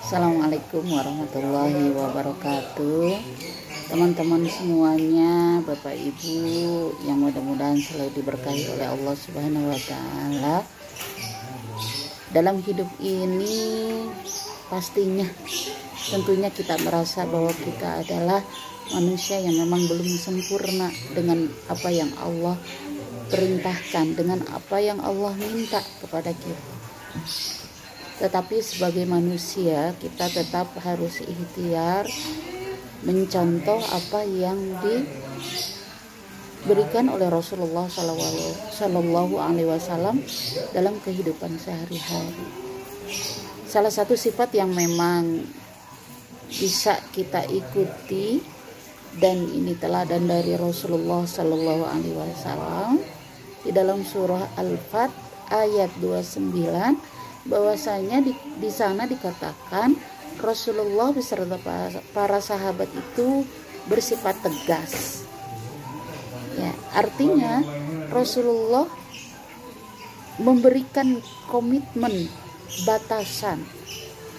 Assalamualaikum warahmatullahi wabarakatuh. Teman-teman semuanya, Bapak Ibu yang mudah-mudahan selalu diberkahi oleh Allah Subhanahu wa taala. Dalam hidup ini pastinya tentunya kita merasa bahwa kita adalah manusia yang memang belum sempurna dengan apa yang Allah perintahkan, dengan apa yang Allah minta kepada kita. Tetapi sebagai manusia kita tetap harus ikhtiar mencontoh apa yang diberikan oleh Rasulullah Sallallahu Alaihi Wasallam dalam kehidupan sehari-hari. Salah satu sifat yang memang bisa kita ikuti dan ini teladan dari Rasulullah Sallallahu Alaihi Wasallam di dalam surah Al-Fat ayat 29, bahwasanya di sana dikatakan Rasulullah beserta para sahabat itu bersifat tegas. Ya, artinya Rasulullah memberikan komitmen batasan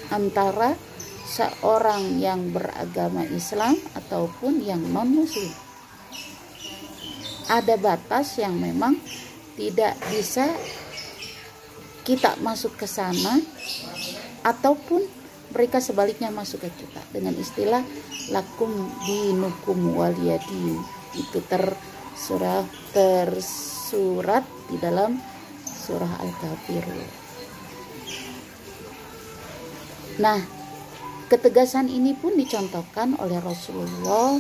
antara seorang yang beragama Islam ataupun yang non-muslim. Ada batas yang memang tidak bisa kita masuk ke sana ataupun mereka sebaliknya masuk ke kita dengan istilah lakum dinukum waliyadin. Itu tersurat di dalam surah Al-Kafirun. Nah, ketegasan ini pun dicontohkan oleh Rasulullah.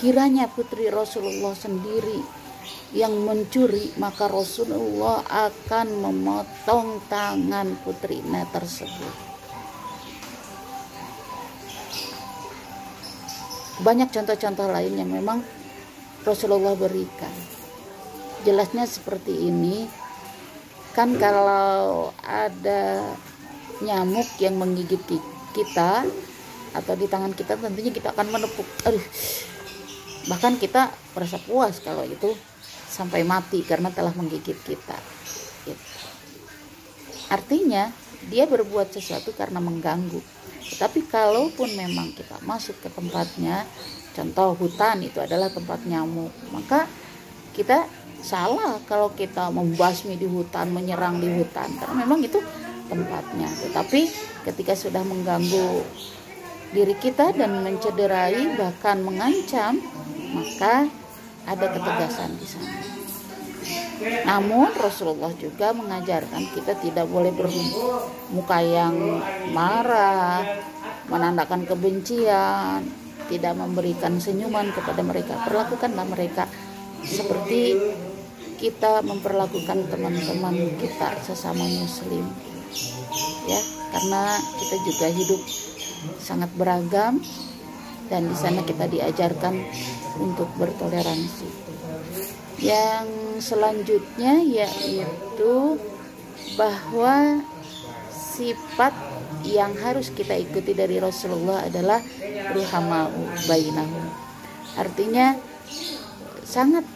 Kiranya putri Rasulullah sendiri yang mencuri, maka Rasulullah akan memotong tangan putrinya tersebut. Banyak contoh-contoh lain yang memang Rasulullah berikan. Jelasnya seperti ini. Kan kalau ada nyamuk yang menggigit kita atau di tangan kita, tentunya kita akan menepuk. Bahkan kita merasa puas kalau itu sampai mati karena telah menggigit kita. Artinya dia berbuat sesuatu karena mengganggu. Tapi kalaupun memang kita masuk ke tempatnya, contoh hutan itu adalah tempat nyamuk, maka kita salah kalau kita membasmi di hutan, menyerang di hutan, karena memang itu tempatnya. Tetapi ketika sudah mengganggu diri kita dan mencederai bahkan mengancam, maka ada ketegasan di sana. Namun Rasulullah juga mengajarkan kita tidak boleh bermuka yang marah, menandakan kebencian, tidak memberikan senyuman kepada mereka. Perlakukanlah mereka seperti kita memperlakukan teman-teman kita sesama muslim. Ya, karena kita juga hidup sangat beragam dan di sana kita diajarkan untuk bertoleransi. Yang selanjutnya yaitu bahwa sifat yang harus kita ikuti dari Rasulullah adalah ruhamau bainahum. Artinya sangat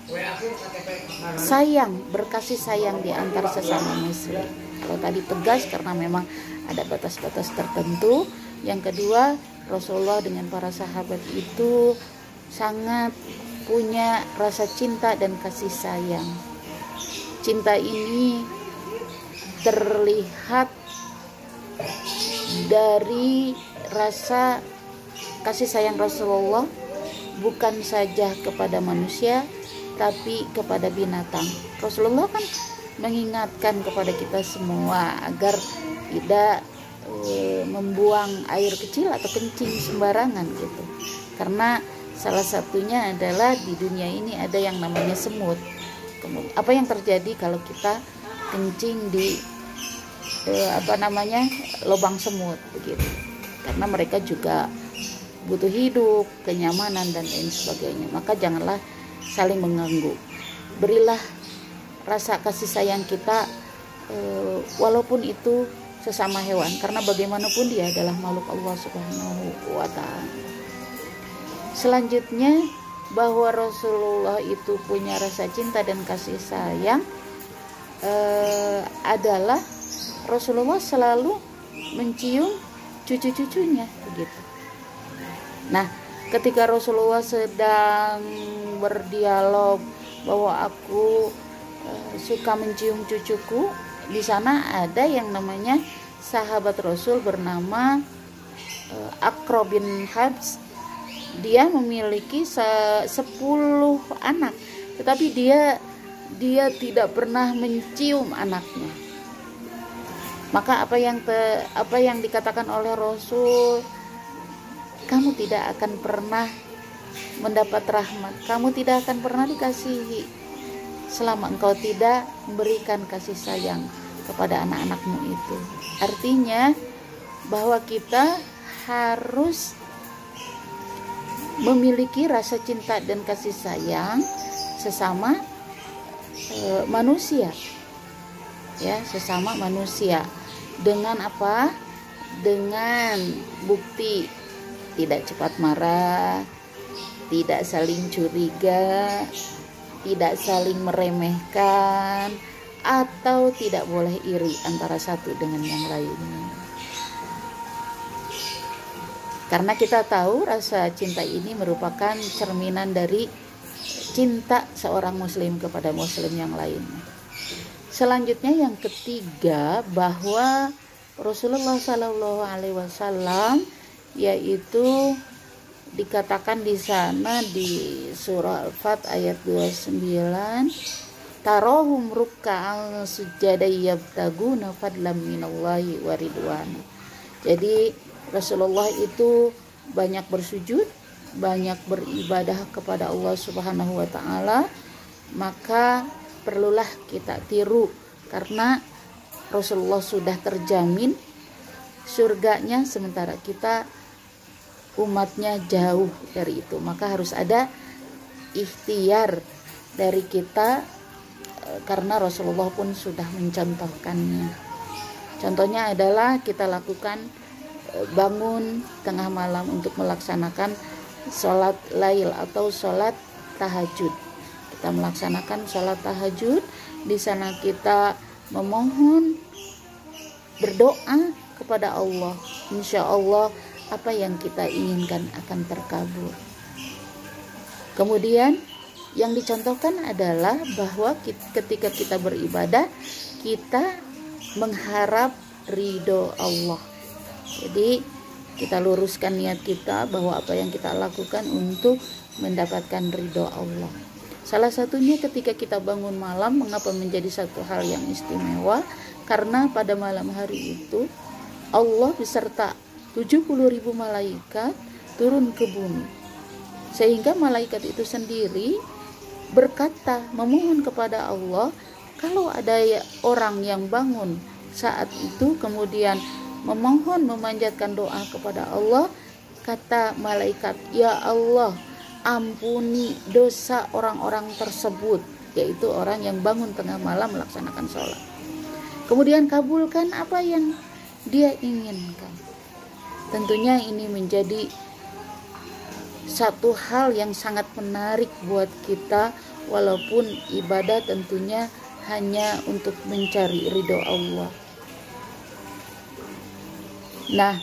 sayang, berkasih sayang di antara sesama muslim. Kalau tadi tegas karena memang ada batas-batas tertentu. Yang kedua, Rasulullah dengan para sahabat itu sangat punya rasa cinta dan kasih sayang. Cinta ini terlihat dari rasa kasih sayang Rasulullah bukan saja kepada manusia tapi kepada binatang. Rasulullah kan mengingatkan kepada kita semua agar tidak membuang air kecil atau kencing sembarangan gitu. Karena salah satunya adalah di dunia ini ada yang namanya semut. Apa yang terjadi kalau kita kencing di lubang semut begitu? Karena mereka juga butuh hidup, kenyamanan dan lain sebagainya. Maka janganlah saling mengganggu. Berilah rasa kasih sayang kita walaupun itu sesama hewan, karena bagaimanapun dia adalah makhluk Allah Subhanahu wa taala. Selanjutnya, bahwa Rasulullah itu punya rasa cinta dan kasih sayang adalah Rasulullah selalu mencium cucu-cucunya begitu. Nah, ketika Rasulullah sedang berdialog bahwa aku suka mencium cucuku, di sana ada yang namanya sahabat Rasul bernama Aqra bin Habs. Dia memiliki 10 anak, tetapi dia tidak pernah mencium anaknya. Maka apa yang dikatakan oleh Rasul, kamu tidak akan pernah mendapat rahmat, kamu tidak akan pernah dikasihi selama engkau tidak memberikan kasih sayang kepada anak-anakmu itu. Artinya bahwa kita harus memiliki rasa cinta dan kasih sayang sesama manusia, ya, sesama manusia. Dengan apa? Dengan bukti tidak cepat marah, tidak saling curiga, tidak saling meremehkan, atau tidak boleh iri antara satu dengan yang lainnya. Karena kita tahu rasa cinta ini merupakan cerminan dari cinta seorang muslim kepada muslim yang lainnya. Selanjutnya yang ketiga, bahwa Rasulullah SAW yaitu dikatakan di sana di surah Al-Fat ayat 29, tarohum ruk'an sujada yabtaguna fadlam minallahi wa ridwana. Jadi Rasulullah itu banyak bersujud, banyak beribadah kepada Allah Subhanahu wa taala, maka perlulah kita tiru karena Rasulullah sudah terjamin surganya, sementara kita umatnya jauh dari itu. Maka harus ada ikhtiar dari kita karena Rasulullah pun sudah mencontohkannya. Contohnya adalah kita lakukan bangun tengah malam untuk melaksanakan sholat lail atau sholat tahajud. Kita melaksanakan sholat tahajud, di sana kita memohon, berdoa kepada Allah. Insya Allah apa yang kita inginkan akan terkabul. Kemudian yang dicontohkan adalah bahwa ketika kita beribadah, kita mengharap ridho Allah. Jadi kita luruskan niat kita bahwa apa yang kita lakukan untuk mendapatkan ridho Allah. Salah satunya ketika kita bangun malam, mengapa menjadi satu hal yang istimewa? Karena pada malam hari itu Allah beserta 70.000 malaikat turun ke bumi. Sehingga malaikat itu sendiri berkata, memohon kepada Allah, kalau ada orang yang bangun saat itu kemudian memohon, memanjatkan doa kepada Allah, kata malaikat, ya Allah, ampuni dosa orang-orang tersebut, yaitu orang yang bangun tengah malam melaksanakan sholat. Kemudian kabulkan apa yang dia inginkan. Tentunya ini menjadi satu hal yang sangat menarik buat kita, walaupun ibadah tentunya hanya untuk mencari ridho Allah. Nah,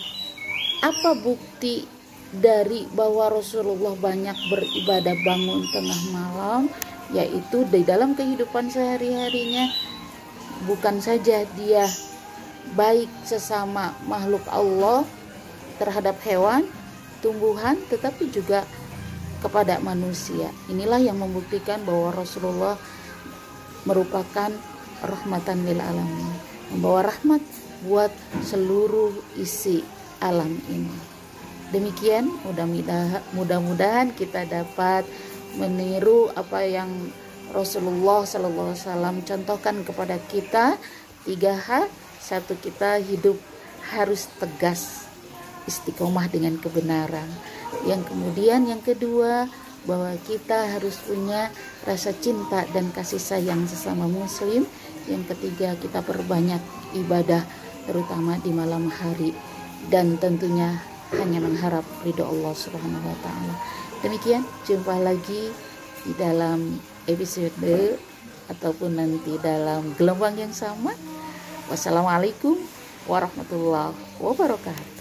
apa bukti dari bahwa Rasulullah banyak beribadah bangun tengah malam? Yaitu di dalam kehidupan sehari-harinya, bukan saja dia baik sesama makhluk Allah terhadap hewan, tumbuhan, tetapi juga kepada manusia. Inilah yang membuktikan bahwa Rasulullah merupakan rahmatan lil alamin, membawa rahmat buat seluruh isi alam ini. Demikian, mudah-mudahan kita dapat meniru apa yang Rasulullah SAW contohkan kepada kita. 3 hal. 1, kita hidup harus tegas, istiqomah dengan kebenaran. Yang kedua, bahwa kita harus punya rasa cinta dan kasih sayang sesama muslim. Yang ketiga, kita perbanyak ibadah terutama di malam hari, dan tentunya hanya mengharap ridho Allah Subhanahu wa taala. Demikian, jumpa lagi di dalam episode ataupun nanti dalam gelombang yang sama. Wassalamualaikum warahmatullahi wabarakatuh.